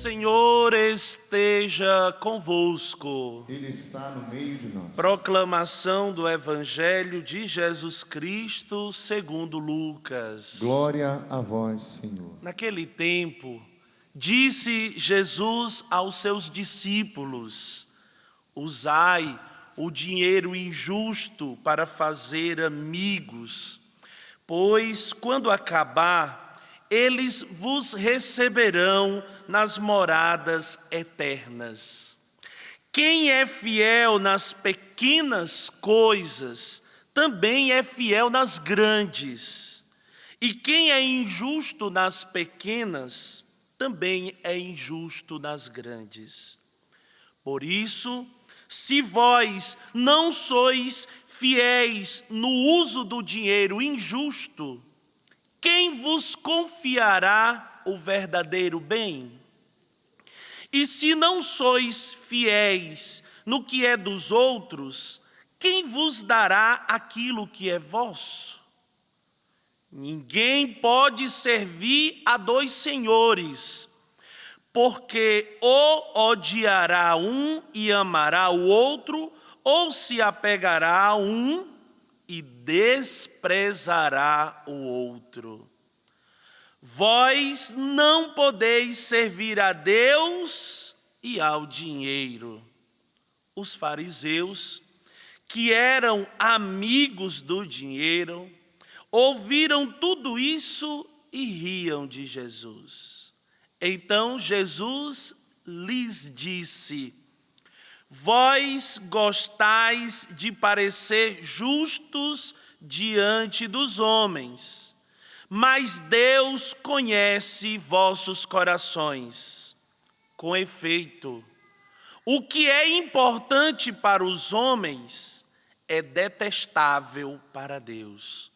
Senhor esteja convosco. Ele está no meio de nós. Proclamação do Evangelho de Jesus Cristo segundo Lucas. Glória a vós, Senhor. Naquele tempo, disse Jesus aos seus discípulos: usai o dinheiro injusto para fazer amigos, pois quando acabar, eles vos receberão nas moradas eternas. Quem é fiel nas pequenas coisas, também é fiel nas grandes. E quem é injusto nas pequenas, também é injusto nas grandes. Por isso, se vós não sois fiéis no uso do dinheiro injusto, quem vos confiará o verdadeiro bem? E se não sois fiéis no que é dos outros, quem vos dará aquilo que é vosso? Ninguém pode servir a dois senhores, porque ou odiará um e amará o outro, ou se apegará a um e desprezará o outro. Vós não podeis servir a Deus e ao dinheiro. Os fariseus, que eram amigos do dinheiro, ouviram tudo isso e riam de Jesus. Então Jesus lhes disse: vós gostais de parecer justos diante dos homens, mas Deus conhece vossos corações. Com efeito, o que é importante para os homens é detestável para Deus.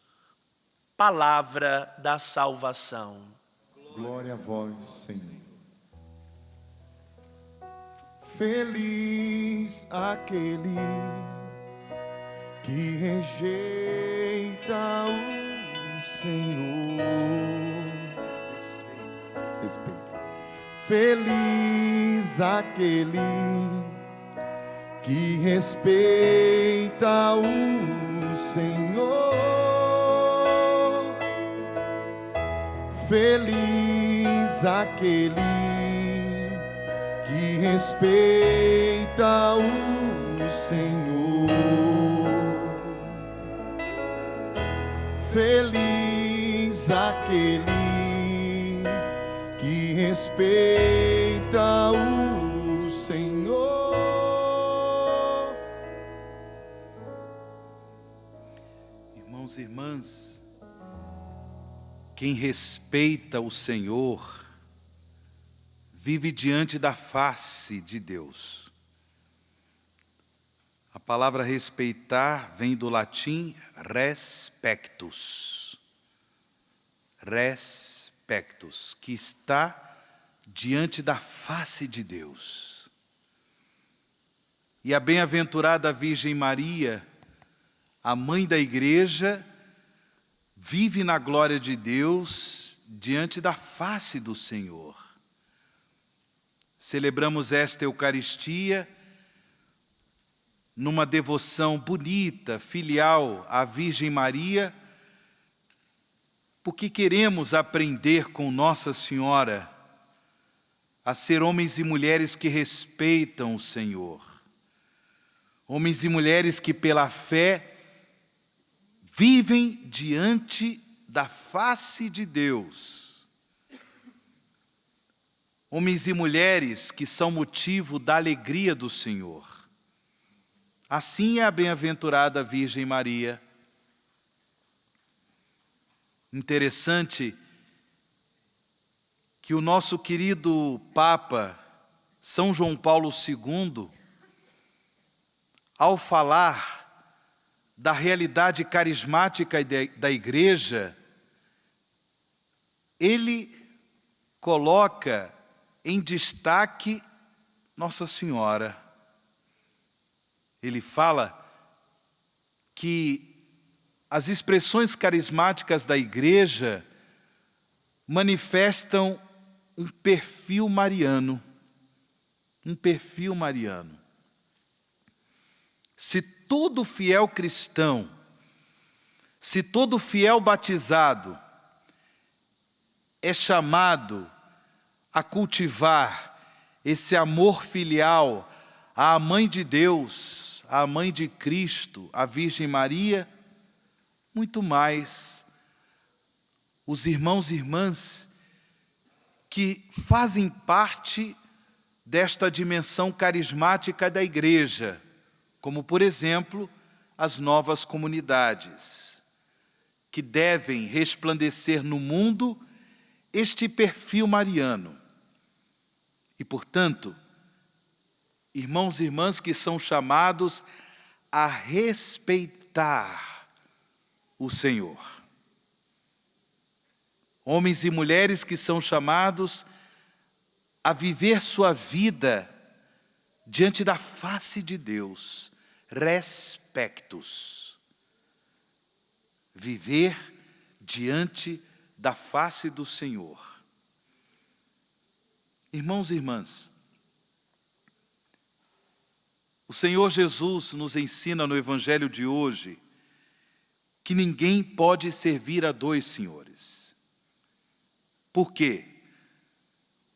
Palavra da salvação. Glória a vós, Senhor. Feliz aquele que rejeita o Senhor. Respeita. Feliz aquele que respeita o Senhor. Feliz aquele que respeita o Senhor. Feliz aquele que respeita o Senhor. Irmãos e irmãs, quem respeita o Senhor vive diante da face de Deus. A palavra respeitar vem do latim respectus. Respectus, que está diante da face de Deus. E a bem-aventurada Virgem Maria, a mãe da igreja, vive na glória de Deus diante da face do Senhor. Celebramos esta Eucaristia numa devoção bonita, filial à Virgem Maria, porque queremos aprender com Nossa Senhora a ser homens e mulheres que respeitam o Senhor. Homens e mulheres que pela fé vivem diante da face de Deus. Homens e mulheres que são motivo da alegria do Senhor. Assim é a bem-aventurada Virgem Maria. Interessante que o nosso querido Papa São João Paulo II, ao falar da realidade carismática da igreja, ele coloca em destaque Nossa Senhora. Ele fala que as expressões carismáticas da igreja manifestam um perfil mariano. Um perfil mariano. Se todo fiel cristão, se todo fiel batizado é chamado a cultivar esse amor filial à Mãe de Deus, à Mãe de Cristo, à Virgem Maria, muito mais os irmãos e irmãs que fazem parte desta dimensão carismática da igreja, como, por exemplo, as novas comunidades, que devem resplandecer no mundo este perfil mariano. E, portanto, irmãos e irmãs que são chamados a respeitar o Senhor. Homens e mulheres que são chamados a viver sua vida diante da face de Deus, respectus. Viver diante da face do Senhor. Irmãos e irmãs, o Senhor Jesus nos ensina no Evangelho de hoje que ninguém pode servir a dois senhores. Por quê?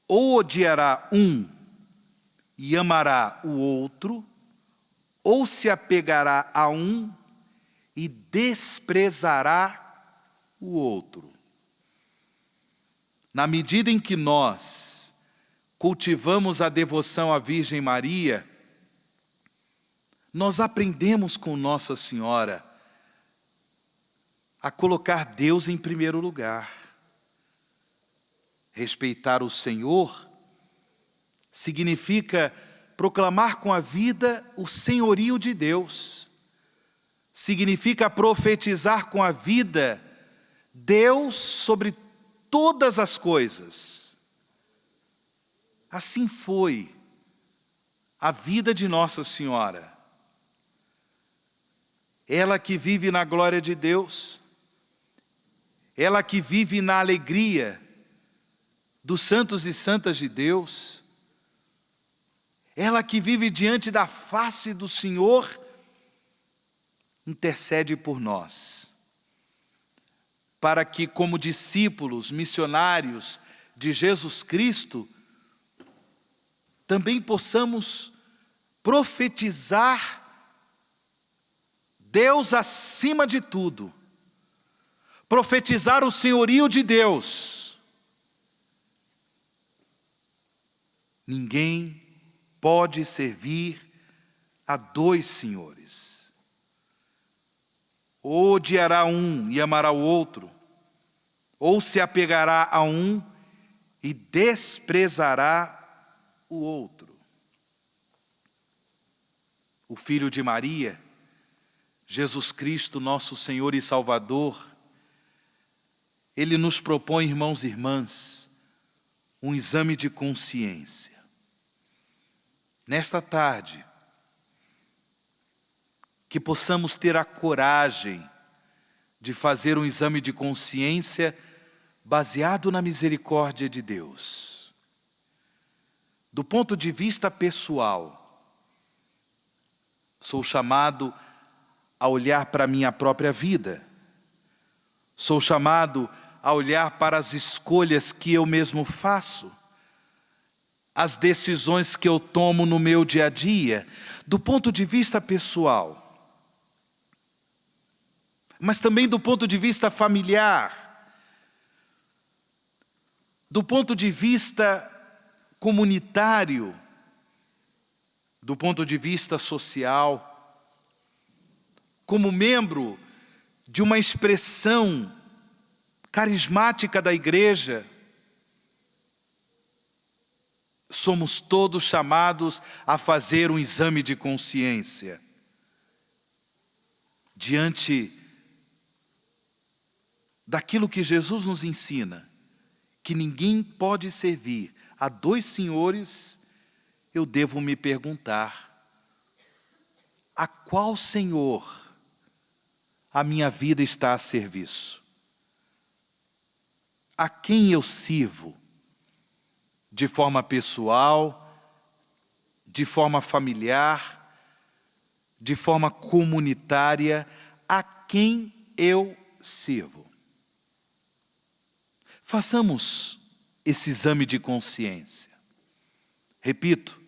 Ou odiará um e amará o outro, ou se apegará a um e desprezará o outro. Na medida em que nós cultivamos a devoção à Virgem Maria, nós aprendemos com Nossa Senhora a colocar Deus em primeiro lugar. Respeitar o Senhor significa proclamar com a vida o senhorio de Deus. Significa profetizar com a vida Deus sobre todas as coisas. Assim foi a vida de Nossa Senhora. Ela que vive na glória de Deus, ela que vive na alegria dos santos e santas de Deus, ela que vive diante da face do Senhor, intercede por nós, para que, como discípulos, missionários de Jesus Cristo, também possamos profetizar Deus acima de tudo, profetizar o senhorio de Deus. Ninguém pode servir a dois senhores. Ou odiará um e amará o outro, ou se apegará a um e desprezará o outro. O Filho de Maria, Jesus Cristo, nosso Senhor e Salvador, Ele nos propõe, irmãos e irmãs, um exame de consciência. Nesta tarde, que possamos ter a coragem de fazer um exame de consciência baseado na misericórdia de Deus. Do ponto de vista pessoal, sou chamado a olhar para a minha própria vida. Sou chamado a olhar para as escolhas que eu mesmo faço, as decisões que eu tomo no meu dia a dia, do ponto de vista pessoal, mas também do ponto de vista familiar, do ponto de vista comunitário, do ponto de vista social, como membro de uma expressão carismática da igreja, somos todos chamados a fazer um exame de consciência diante daquilo que Jesus nos ensina, que ninguém pode servir a dois senhores. Eu devo me perguntar: a qual Senhor a minha vida está a serviço? A quem eu sirvo? de forma pessoal, de forma familiar, de forma comunitária, a quem eu sirvo. Façamos esse exame de consciência. Repito,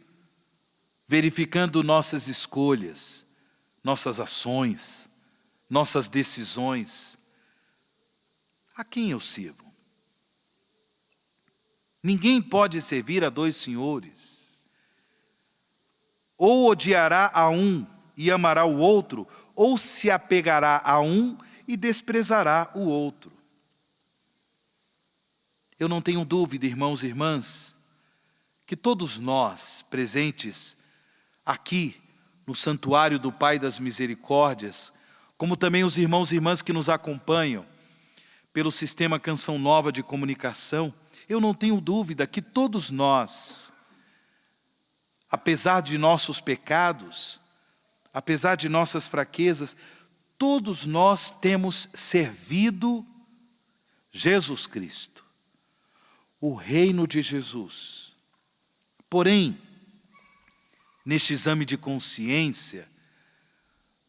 verificando nossas escolhas, nossas ações, nossas decisões. A quem eu sirvo? Ninguém pode servir a dois senhores. Ou odiará a um e amará o outro, ou se apegará a um e desprezará o outro. Eu não tenho dúvida, irmãos e irmãs, que todos nós, presentes aqui no Santuário do Pai das Misericórdias, como também os irmãos e irmãs que nos acompanham pelo sistema Canção Nova de comunicação, eu não tenho dúvida que todos nós, apesar de nossos pecados, apesar de nossas fraquezas, todos nós temos servido Jesus Cristo, o reino de Jesus. Porém, neste exame de consciência,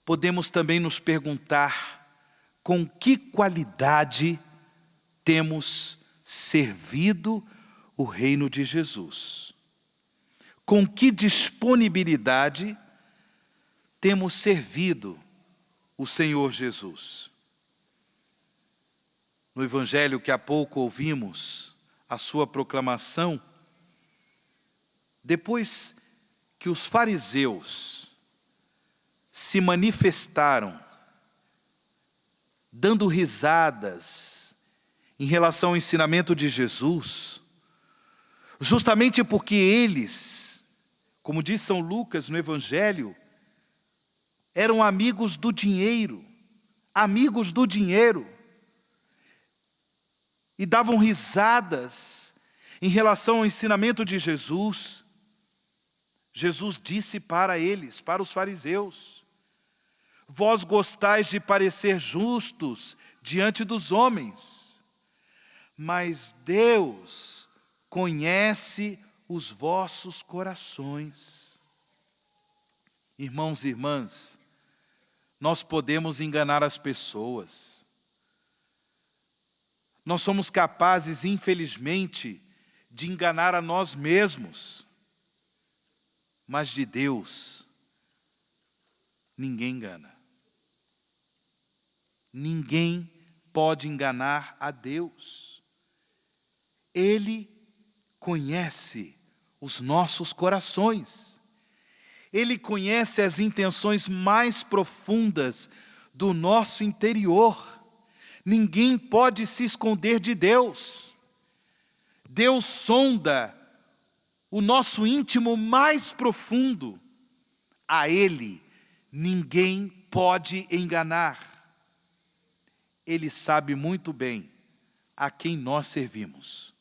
podemos também nos perguntar com que qualidade temos servido o reino de Jesus. Com que disponibilidade temos servido o Senhor Jesus. No Evangelho que há pouco ouvimos, a sua proclamação, depois que os fariseus se manifestaram, dando risadas em relação ao ensinamento de Jesus, justamente porque eles, como diz São Lucas no Evangelho, eram amigos do dinheiro, e davam risadas em relação ao ensinamento de Jesus. Jesus disse para eles, para os fariseus: vós gostais de parecer justos diante dos homens, mas Deus conhece os vossos corações. Irmãos e irmãs, nós podemos enganar as pessoas. Nós somos capazes, infelizmente, de enganar a nós mesmos. Mas de Deus, ninguém engana. Ninguém pode enganar a Deus. Ele conhece os nossos corações. Ele conhece as intenções mais profundas do nosso interior. Ninguém pode se esconder de Deus. Deus sonda o nosso íntimo mais profundo. A Ele ninguém pode enganar. Ele sabe muito bem a quem nós servimos.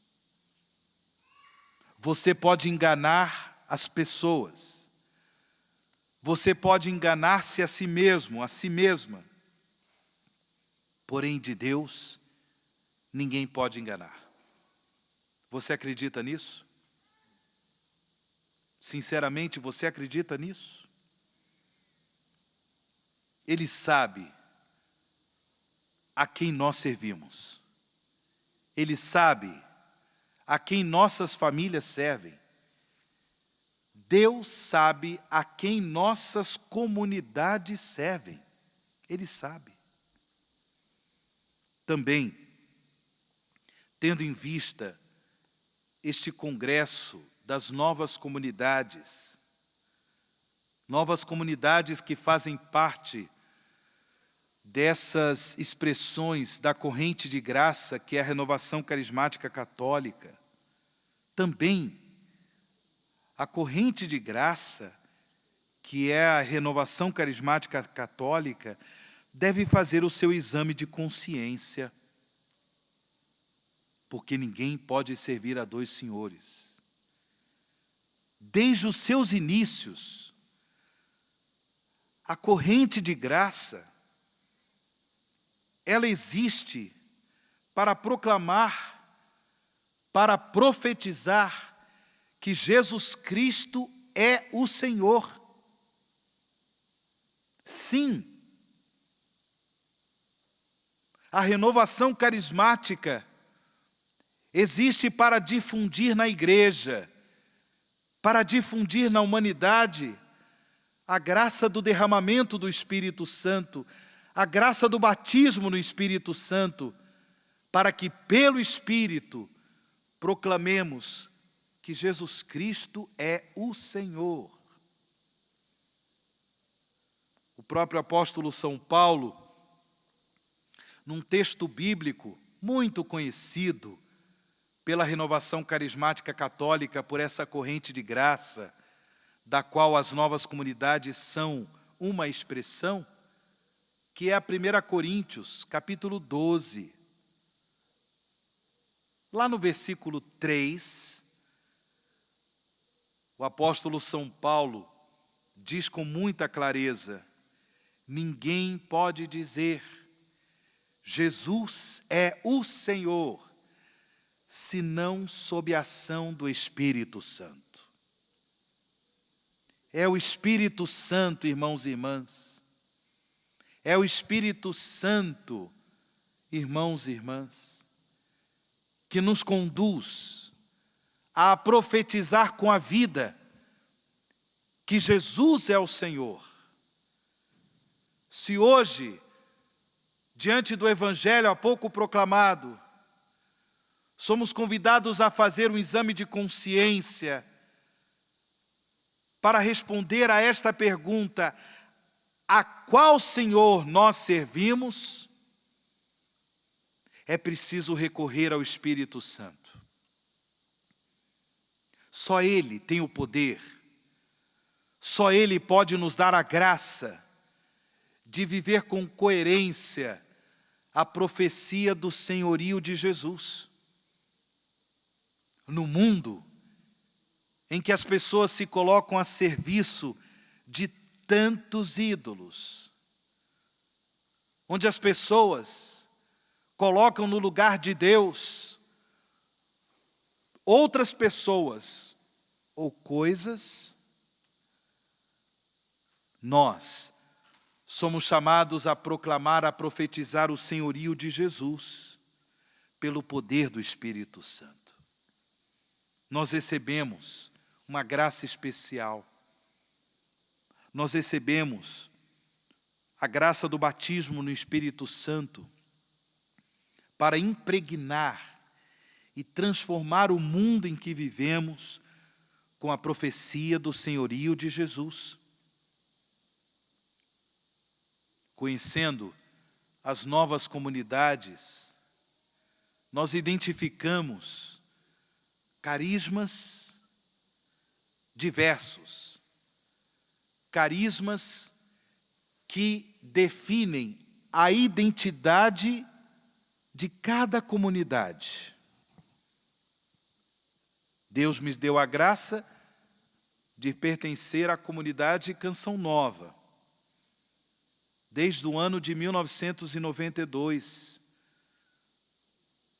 Você pode enganar as pessoas. Você pode enganar-se a si mesmo, a si mesma. Porém, de Deus, ninguém pode enganar. Você acredita nisso? Sinceramente, você acredita nisso? Ele sabe a quem nós servimos. Ele sabe a quem nossas famílias servem. Deus sabe a quem nossas comunidades servem. Ele sabe. Também, tendo em vista este congresso das novas comunidades que fazem parte dessas expressões da corrente de graça que é a renovação carismática católica, também a corrente de graça que é a renovação carismática católica deve fazer o seu exame de consciência, porque ninguém pode servir a dois senhores. Desde os seus inícios, a corrente de graça, ela existe para proclamar, para profetizar que Jesus Cristo é o Senhor. Sim, a renovação carismática existe para difundir na igreja, para difundir na humanidade a graça do derramamento do Espírito Santo, a graça do batismo no Espírito Santo, para que pelo Espírito proclamemos que Jesus Cristo é o Senhor. O próprio apóstolo São Paulo, num texto bíblico muito conhecido pela renovação carismática católica, por essa corrente de graça, da qual as novas comunidades são uma expressão, que é a 1 Coríntios, capítulo 12. Lá no versículo 3, o apóstolo São Paulo diz com muita clareza: ninguém pode dizer Jesus é o Senhor, senão sob a ação do Espírito Santo. É o Espírito Santo, irmãos e irmãs. É o Espírito Santo, irmãos e irmãs, que nos conduz a profetizar com a vida que Jesus é o Senhor. Se hoje, diante do Evangelho há pouco proclamado, somos convidados a fazer um exame de consciência para responder a esta pergunta: a qual Senhor nós servimos? É preciso recorrer ao Espírito Santo. Só Ele tem o poder, só Ele pode nos dar a graça de viver com coerência a profecia do senhorio de Jesus. No mundo em que as pessoas se colocam a serviço de tantos ídolos, onde as pessoas colocam no lugar de Deus outras pessoas ou coisas, nós somos chamados a proclamar, a profetizar o senhorio de Jesus pelo poder do Espírito Santo. Nós recebemos uma graça especial. Nós recebemos a graça do batismo no Espírito Santo para impregnar e transformar o mundo em que vivemos com a profecia do senhorio de Jesus. Conhecendo as novas comunidades, nós identificamos carismas diversos, carismas que definem a identidade de cada comunidade. Deus me deu a graça de pertencer à comunidade Canção Nova, desde o ano de 1992.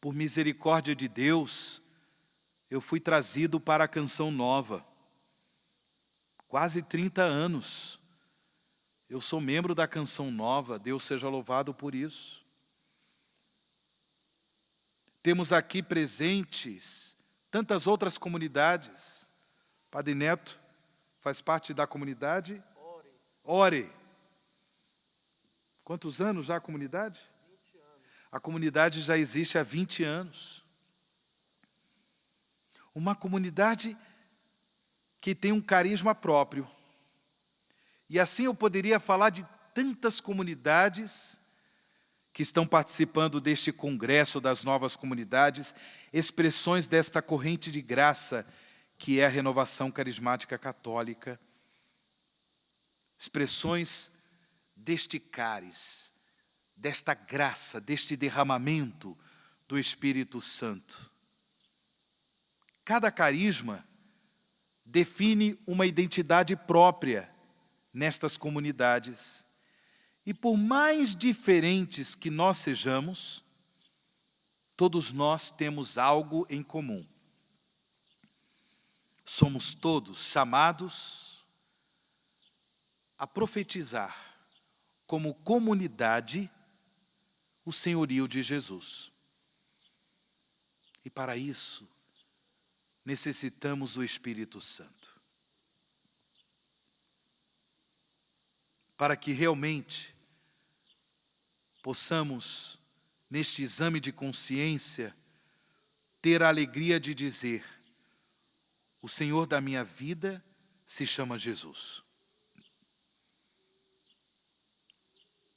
Por misericórdia de Deus, eu fui trazido para a Canção Nova. Quase 30 anos. Eu sou membro da Canção Nova, Deus seja louvado por isso. Temos aqui presentes tantas outras comunidades. Padre Neto faz parte da comunidade? Ore. Quantos anos já a comunidade? 20 anos. A comunidade já existe há 20 anos. Uma comunidade que tem um carisma próprio. E assim eu poderia falar de tantas comunidades que estão participando deste congresso das novas comunidades, expressões desta corrente de graça que é a renovação carismática católica, expressões deste cáris, desta graça, deste derramamento do Espírito Santo. Cada carisma define uma identidade própria nestas comunidades. E por mais diferentes que nós sejamos, todos nós temos algo em comum. somos todos chamados a profetizar como comunidade o senhorio de Jesus. E para isso, necessitamos do Espírito Santo. Para que realmente possamos, neste exame de consciência, ter a alegria de dizer: o Senhor da minha vida se chama Jesus.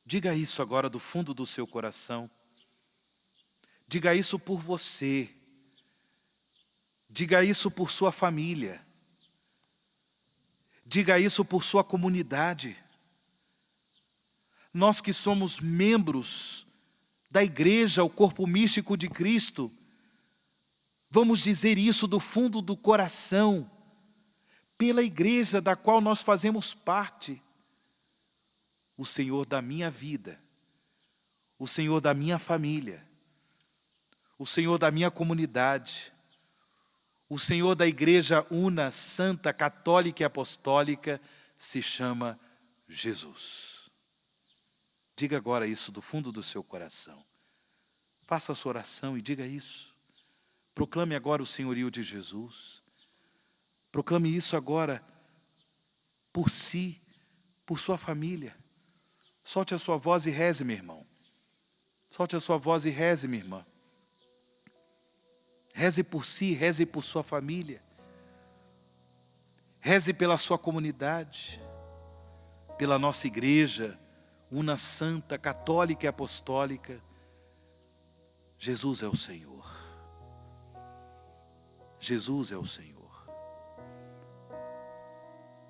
Diga isso agora do fundo do seu coração. Diga isso por você. Diga isso por sua família. Diga isso por sua comunidade. Nós que somos membros da igreja, o corpo místico de Cristo, vamos dizer isso do fundo do coração, pela igreja da qual nós fazemos parte. O Senhor da minha vida, o Senhor da minha família, o Senhor da minha comunidade, o Senhor da igreja una, santa, católica e apostólica se chama Jesus. Diga agora isso do fundo do seu coração. Faça a sua oração e diga isso. Proclame agora o senhorio de Jesus. Proclame isso agora por si, por sua família. Solte a sua voz e reze, meu irmão. Solte a sua voz e reze, minha irmã. Reze por si, reze por sua família. Reze pela sua comunidade, pela nossa igreja, una, santa, católica e apostólica. Jesus é o Senhor. Jesus é o Senhor.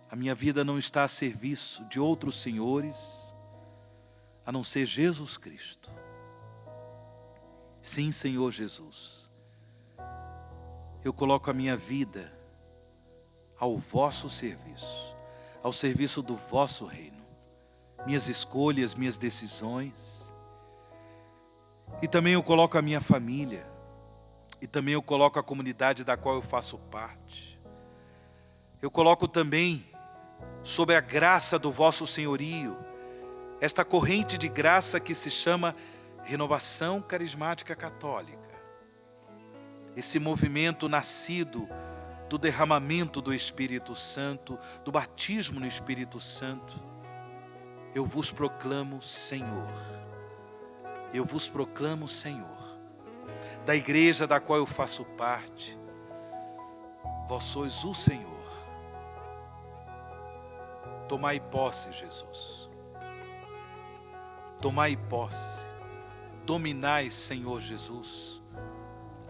A minha vida não está a serviço de outros senhores, a não ser Jesus Cristo. Sim, Senhor Jesus, eu coloco a minha vida ao vosso serviço, ao serviço do vosso reino. Minhas escolhas, minhas decisões. E também eu coloco a minha família. E também eu coloco a comunidade da qual eu faço parte. Eu coloco também, sobre a graça do vosso senhorio, esta corrente de graça que se chama Renovação Carismática Católica. Esse movimento nascido do derramamento do Espírito Santo, do batismo no Espírito Santo. Eu vos proclamo Senhor. Eu vos proclamo Senhor. Da igreja da qual eu faço parte, vós sois o Senhor. Tomai posse, Jesus. Tomai posse. Dominai, Senhor Jesus,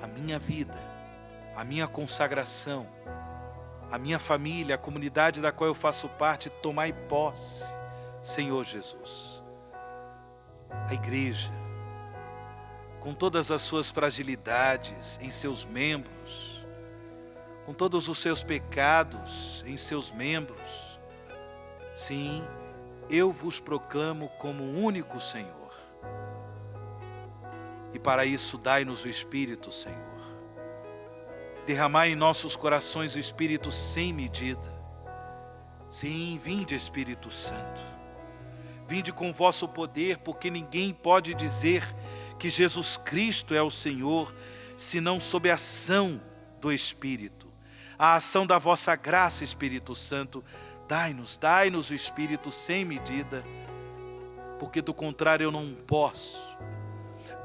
a minha vida, a minha consagração, a minha família, a comunidade da qual eu faço parte. Tomai posse, Senhor Jesus. A igreja, com todas as suas fragilidades em seus membros, com todos os seus pecados em seus membros, sim, eu vos proclamo como o único Senhor. E para isso dai-nos o Espírito, Senhor. Derramai em nossos corações o Espírito sem medida. Sim, vinde, Espírito Santo. Vinde com vosso poder, porque ninguém pode dizer que Jesus Cristo é o Senhor, senão sob a ação do Espírito. A ação da vossa graça, Espírito Santo. Dai-nos o Espírito sem medida, porque do contrário eu não posso.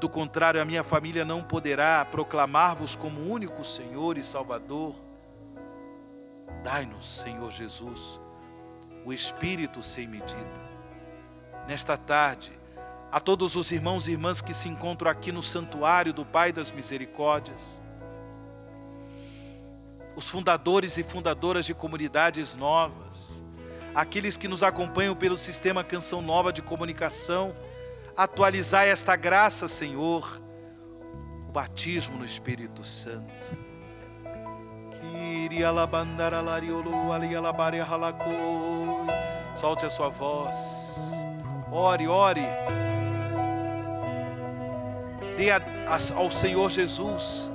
Do contrário, a minha família não poderá proclamar-vos como único Senhor e Salvador. Dai-nos, Senhor Jesus, o Espírito sem medida. Nesta tarde, a todos os irmãos e irmãs que se encontram aqui no santuário do Pai das Misericórdias, os fundadores e fundadoras de comunidades novas, aqueles que nos acompanham pelo sistema Canção Nova de comunicação, atualizai esta graça, Senhor, o batismo no Espírito Santo. Solte a sua voz, ore, ore. Dê ao Senhor Jesus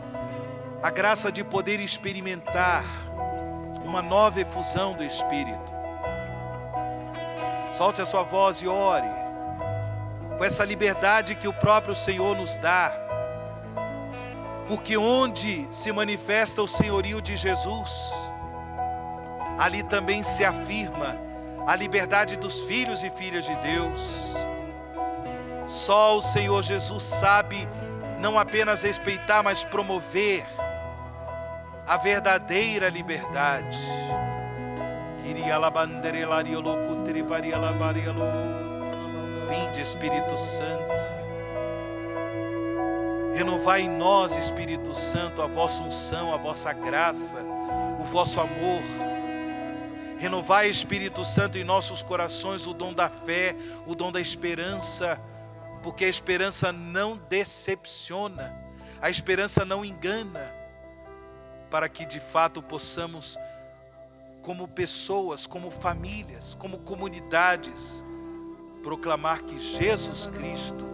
a graça de poder experimentar uma nova efusão do Espírito. Solte a sua voz e ore, com essa liberdade que o próprio Senhor nos dá, porque onde se manifesta o senhorio de Jesus, ali também se afirma a liberdade dos filhos e filhas de Deus. Só o Senhor Jesus sabe não apenas respeitar, mas promover a verdadeira liberdade. Vinde, Espírito Santo, renovai em nós, Espírito Santo, a vossa unção, a vossa graça, o vosso amor. Renovai, Espírito Santo, em nossos corações o dom da fé, o dom da esperança, porque a esperança não decepciona, a esperança não engana, para que de fato possamos, como pessoas, como famílias, como comunidades, proclamar que Jesus Cristo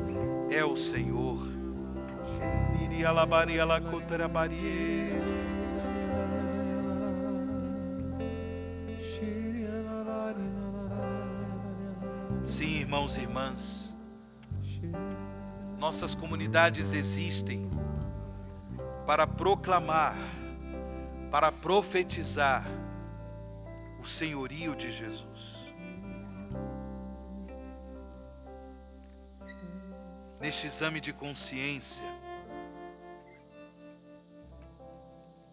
é o Senhor. Sim, irmãos e irmãs, nossas comunidades existem para proclamar, para profetizar o senhorio de Jesus. Neste exame de consciência,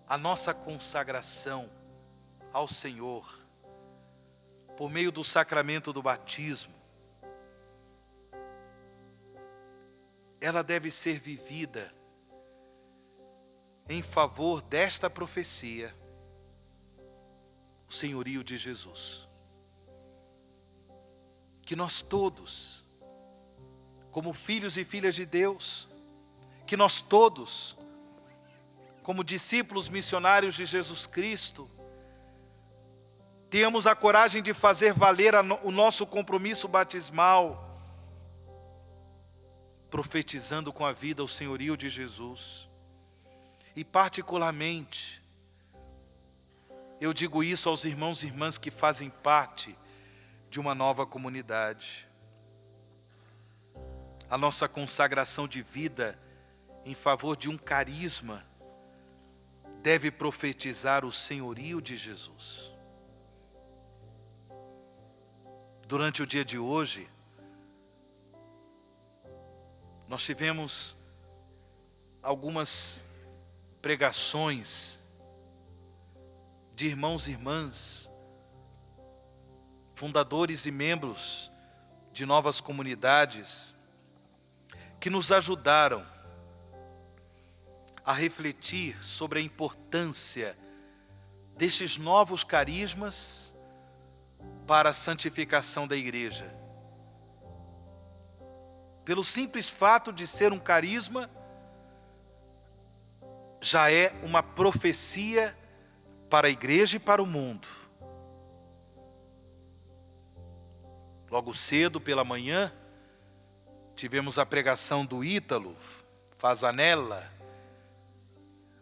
a nossa consagração ao Senhor, por meio do sacramento do batismo, ela deve ser vivida em favor desta profecia, o senhorio de Jesus. Que nós todos, como filhos e filhas de Deus, que nós todos, como discípulos missionários de Jesus Cristo, tenhamos a coragem de fazer valer o nosso compromisso batismal, profetizando com a vida o senhorio de Jesus. E particularmente, eu digo isso aos irmãos e irmãs que fazem parte de uma nova comunidade. A nossa consagração de vida em favor de um carisma deve profetizar o senhorio de Jesus. Durante o dia de hoje, nós tivemos algumas pregações de irmãos e irmãs, fundadores e membros de novas comunidades, que nos ajudaram a refletir sobre a importância destes novos carismas para a santificação da igreja. Pelo simples fato de ser um carisma, já é uma profecia para a igreja e para o mundo. Logo cedo, pela manhã, tivemos a pregação do Ítalo Fazanella,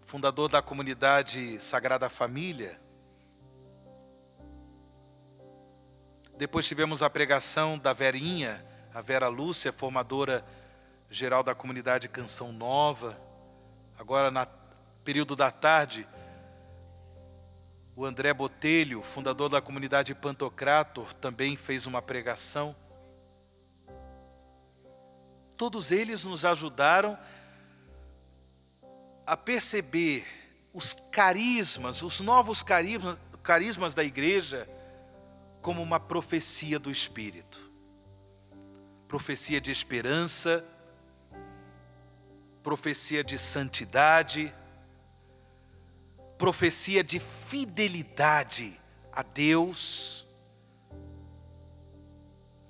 fundador da comunidade Sagrada Família. Depois tivemos a pregação da Verinha, a Vera Lúcia, formadora geral da comunidade Canção Nova. Agora, no período da tarde, o André Botelho, fundador da comunidade Pantocrator, também fez uma pregação. Todos eles nos ajudaram a perceber os carismas, os novos carismas da igreja, como uma profecia do Espírito. Profecia de esperança, profecia de santidade, profecia de fidelidade a Deus.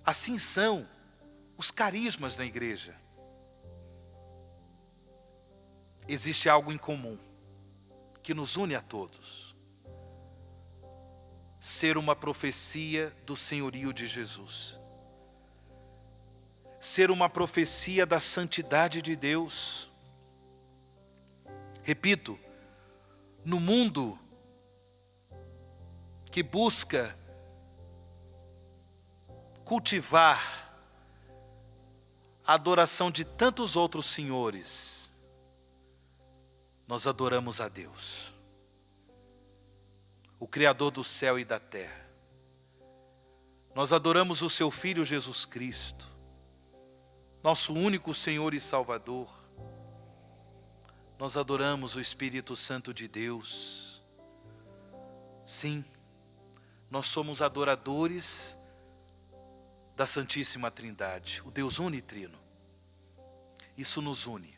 Assim são os carismas na igreja. Existe algo em comum que nos une a todos: ser uma profecia do senhorio de Jesus, ser uma profecia da santidade de Deus. Repito, no mundo que busca cultivar a adoração de tantos outros senhores, nós adoramos a Deus, o Criador do céu e da terra. Nós adoramos o seu Filho Jesus Cristo, nosso único Senhor e Salvador. Nós adoramos o Espírito Santo de Deus. Sim, nós somos adoradores da Santíssima Trindade, o Deus unitrino. Isso nos une.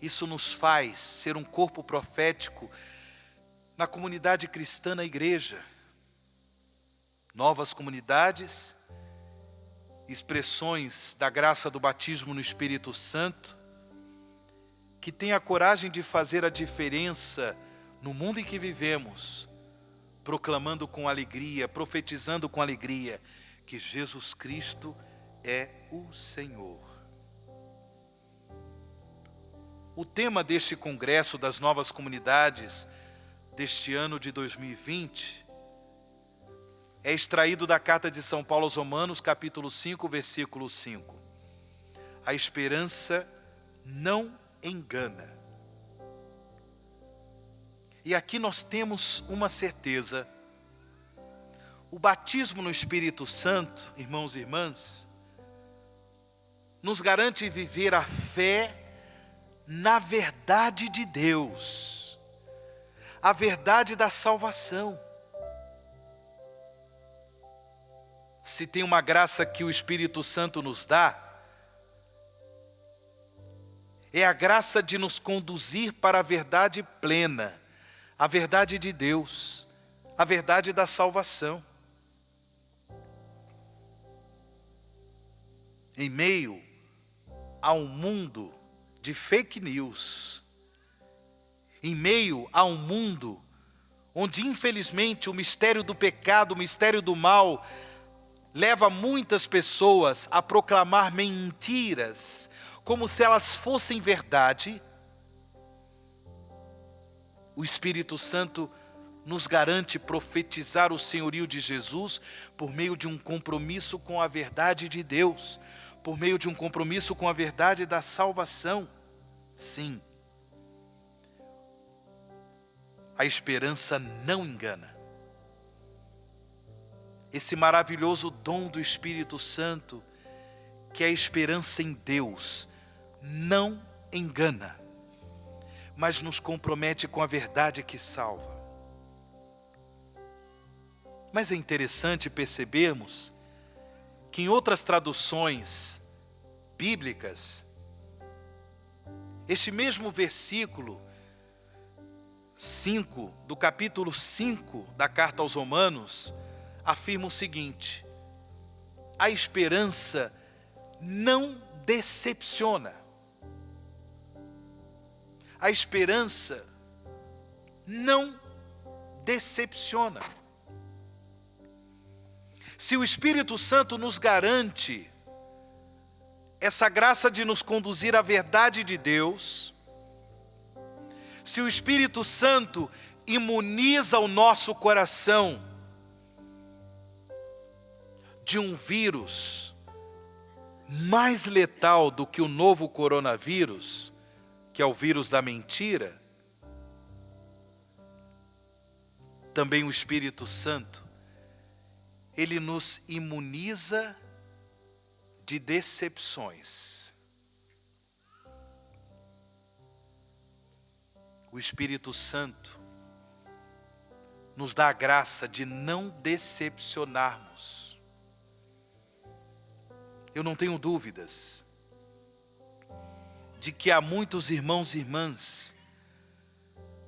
Isso nos faz ser um corpo profético na comunidade cristã, na igreja. Novas comunidades, expressões da graça do batismo no Espírito Santo, que tem a coragem de fazer a diferença no mundo em que vivemos, proclamando com alegria, profetizando com alegria, que Jesus Cristo é o Senhor. O tema deste congresso das novas comunidades, deste ano de 2020, é extraído da carta de São Paulo aos Romanos, capítulo 5, versículo 5. A esperança não engana. E aqui nós temos uma certeza. O batismo no Espírito Santo, irmãos e irmãs, nos garante viver a fé na verdade de Deus, a verdade da salvação. Se tem uma graça que o Espírito Santo nos dá, é a graça de nos conduzir para a verdade plena, a verdade de Deus, a verdade da salvação. Em meio a um mundo de fake news, em meio a um mundo onde infelizmente o mistério do pecado, o mistério do mal, leva muitas pessoas a proclamar mentiras, como se elas fossem verdade, o Espírito Santo nos garante profetizar o senhorio de Jesus por meio de um compromisso com a verdade de Deus, por meio de um compromisso com a verdade da salvação. Sim, a esperança não engana. Esse maravilhoso dom do Espírito Santo, que é a esperança em Deus, não engana, mas nos compromete com a verdade que salva. Mas é interessante percebermos que em outras traduções bíblicas, este mesmo versículo 5, do capítulo 5 da carta aos Romanos, afirma o seguinte: a esperança não decepciona. A esperança não decepciona. Se o Espírito Santo nos garante essa graça de nos conduzir à verdade de Deus, se o Espírito Santo imuniza o nosso coração de um vírus mais letal do que o novo coronavírus, que é o vírus da mentira, também o Espírito Santo, ele nos imuniza de decepções. O Espírito Santo nos dá a graça de não decepcionarmos. Eu não tenho dúvidas de que há muitos irmãos e irmãs,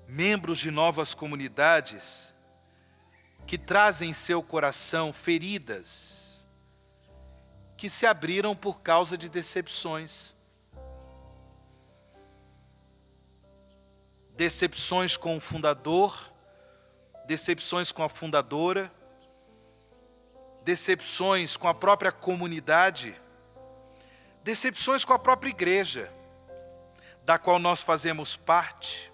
membros de novas comunidades, que trazem em seu coração feridas que se abriram por causa de decepções. Decepções com o fundador, decepções com a fundadora, decepções com a própria comunidade, decepções com a própria igreja, da qual nós fazemos parte.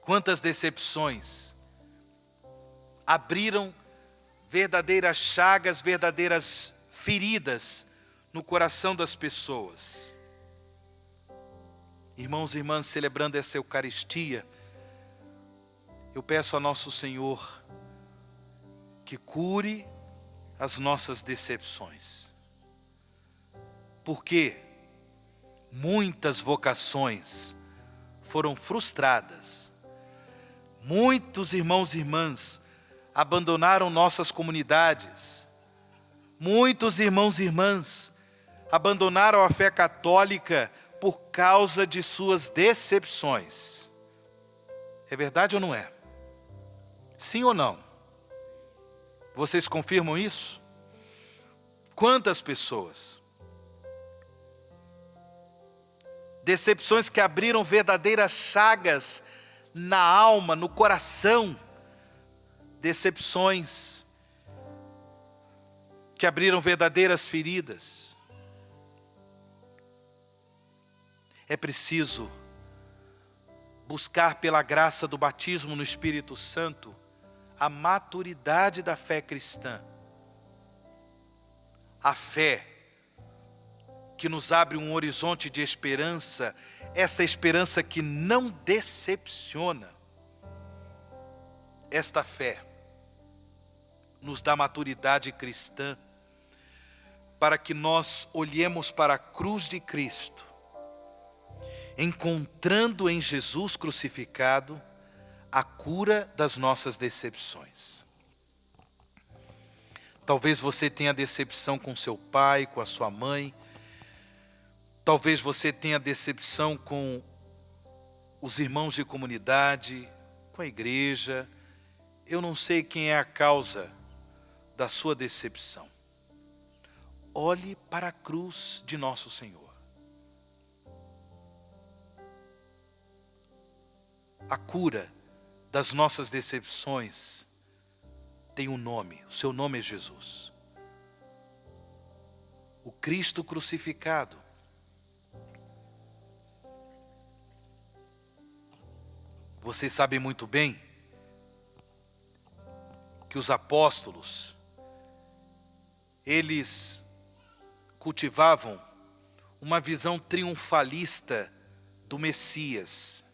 Quantas decepções abriram verdadeiras chagas, verdadeiras feridas no coração das pessoas. Irmãos e irmãs, celebrando essa Eucaristia, eu peço a nosso Senhor que cure as nossas decepções. Porque muitas vocações foram frustradas. Muitos irmãos e irmãs abandonaram nossas comunidades. Muitos irmãos e irmãs abandonaram a fé católica por causa de suas decepções. É verdade ou não é? Sim ou não? Vocês confirmam isso? Quantas pessoas? Decepções que abriram verdadeiras chagas na alma, no coração. Decepções que abriram verdadeiras feridas. É preciso buscar pela graça do batismo no Espírito Santo a maturidade da fé cristã. A fé que nos abre um horizonte de esperança, essa esperança que não decepciona. Esta fé nos dá maturidade cristã para que nós olhemos para a cruz de Cristo, encontrando em Jesus crucificado a cura das nossas decepções. Talvez você tenha decepção com seu pai, com a sua mãe. Talvez você tenha decepção com os irmãos de comunidade, com a igreja. Eu não sei quem é a causa da sua decepção. Olhe para a cruz de nosso Senhor. A cura das nossas decepções tem um nome, o seu nome é Jesus. O Cristo crucificado. Vocês sabem muito bem que os apóstolos, eles cultivavam uma visão triunfalista do Messias.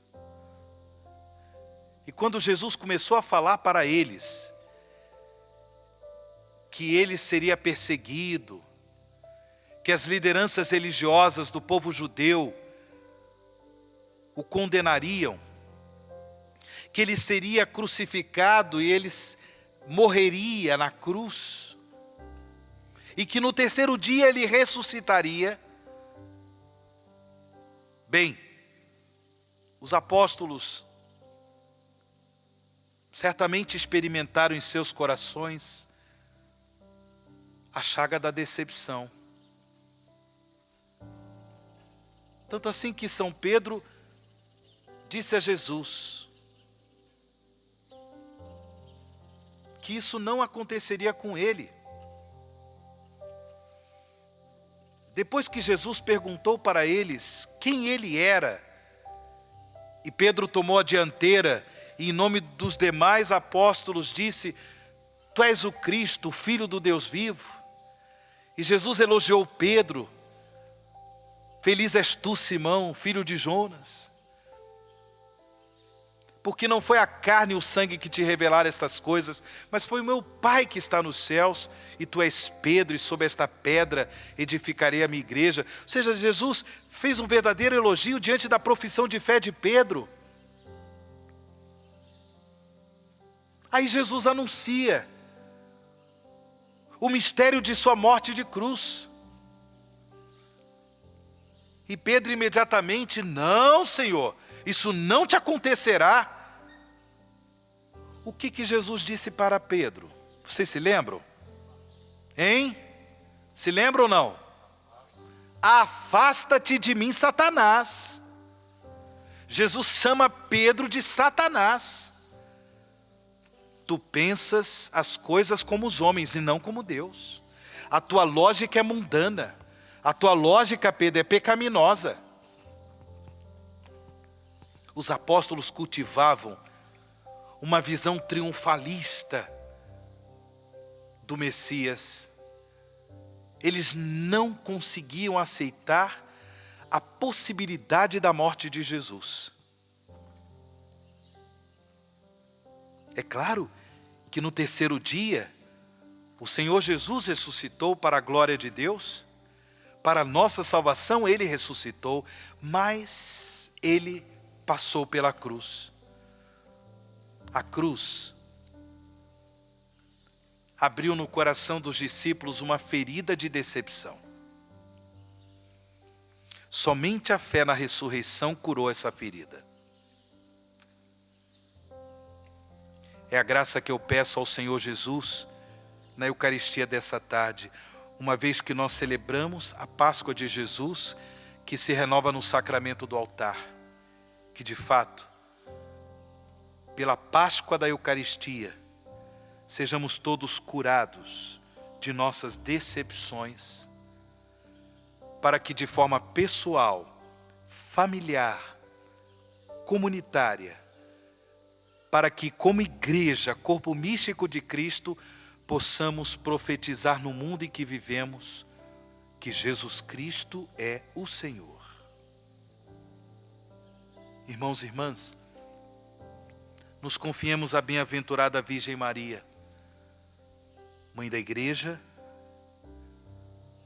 E quando Jesus começou a falar para eles que ele seria perseguido, que as lideranças religiosas do povo judeu o condenariam, que ele seria crucificado e ele morreria na cruz, e que no terceiro dia ele ressuscitaria. Bem, os apóstolos certamente experimentaram em seus corações a chaga da decepção. Tanto assim que São Pedro disse a Jesus que isso não aconteceria com ele. Depois que Jesus perguntou para eles quem ele era, e Pedro tomou a dianteira e em nome dos demais apóstolos disse: Tu és o Cristo, o Filho do Deus vivo. E Jesus elogiou Pedro: Feliz és tu, Simão, filho de Jonas, porque não foi a carne e o sangue que te revelaram estas coisas, mas foi o meu Pai que está nos céus. E tu és Pedro, e sobre esta pedra edificarei a minha igreja. Ou seja, Jesus fez um verdadeiro elogio diante da profissão de fé de Pedro. Aí Jesus anuncia o mistério de sua morte de cruz. E Pedro imediatamente: Não, Senhor, isso não te acontecerá. O que Jesus disse para Pedro? Vocês se lembram? Hein? Se lembram ou não? Afasta-te de mim, Satanás. Jesus chama Pedro de Satanás. Tu pensas as coisas como os homens e não como Deus. A tua lógica é mundana. A tua lógica, Pedro, é pecaminosa. os apóstolos cultivavam uma visão triunfalista do Messias. Eles não conseguiam aceitar a possibilidade da morte de Jesus. É claro que no terceiro dia, o Senhor Jesus ressuscitou para a glória de Deus, para a nossa salvação Ele ressuscitou, mas Ele passou pela cruz. A cruz abriu no coração dos discípulos uma ferida de decepção. Somente a fé na ressurreição curou essa ferida. É a graça que eu peço ao Senhor Jesus na Eucaristia dessa tarde, uma vez que nós celebramos a Páscoa de Jesus, que se renova no sacramento do altar, que de fato, pela Páscoa da Eucaristia, sejamos todos curados de nossas decepções, para que de forma pessoal, familiar, comunitária, para que como igreja, corpo místico de Cristo, possamos profetizar no mundo em que vivemos que Jesus Cristo é o Senhor. Irmãos e irmãs, nos confiemos à bem-aventurada Virgem Maria, Mãe da Igreja,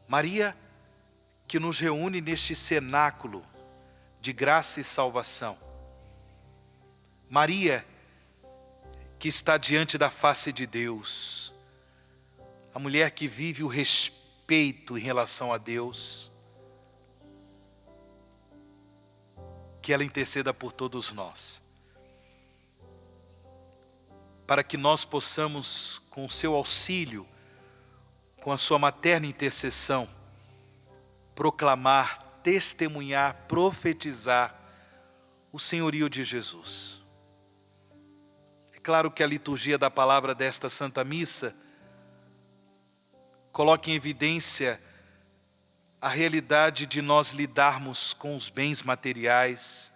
Maria que nos reúne neste cenáculo de graça e salvação, Maria que está diante da face de Deus, a mulher que vive o respeito em relação a Deus, que ela interceda por todos nós, para que nós possamos, com o seu auxílio, com a sua materna intercessão, proclamar, testemunhar, profetizar o senhorio de Jesus. É claro que a liturgia da palavra desta Santa Missa coloca em evidência a realidade de nós lidarmos com os bens materiais,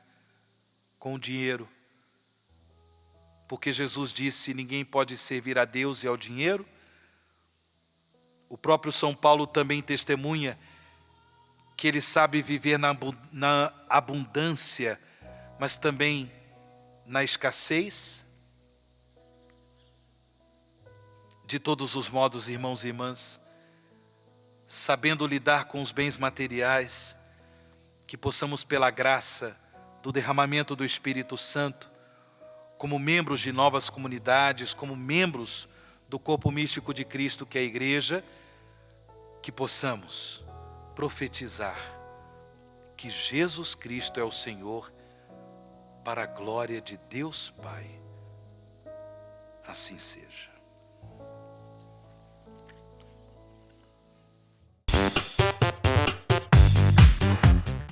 com o dinheiro. Porque Jesus disse, ninguém pode servir a Deus e ao dinheiro. O próprio São Paulo também testemunha que ele sabe viver na abundância, mas também na escassez. De todos os modos, irmãos e irmãs, sabendo lidar com os bens materiais, que possamos pela graça do derramamento do Espírito Santo, como membros de novas comunidades, como membros do corpo místico de Cristo que é a Igreja, que possamos profetizar que Jesus Cristo é o Senhor, para a glória de Deus Pai. Assim seja.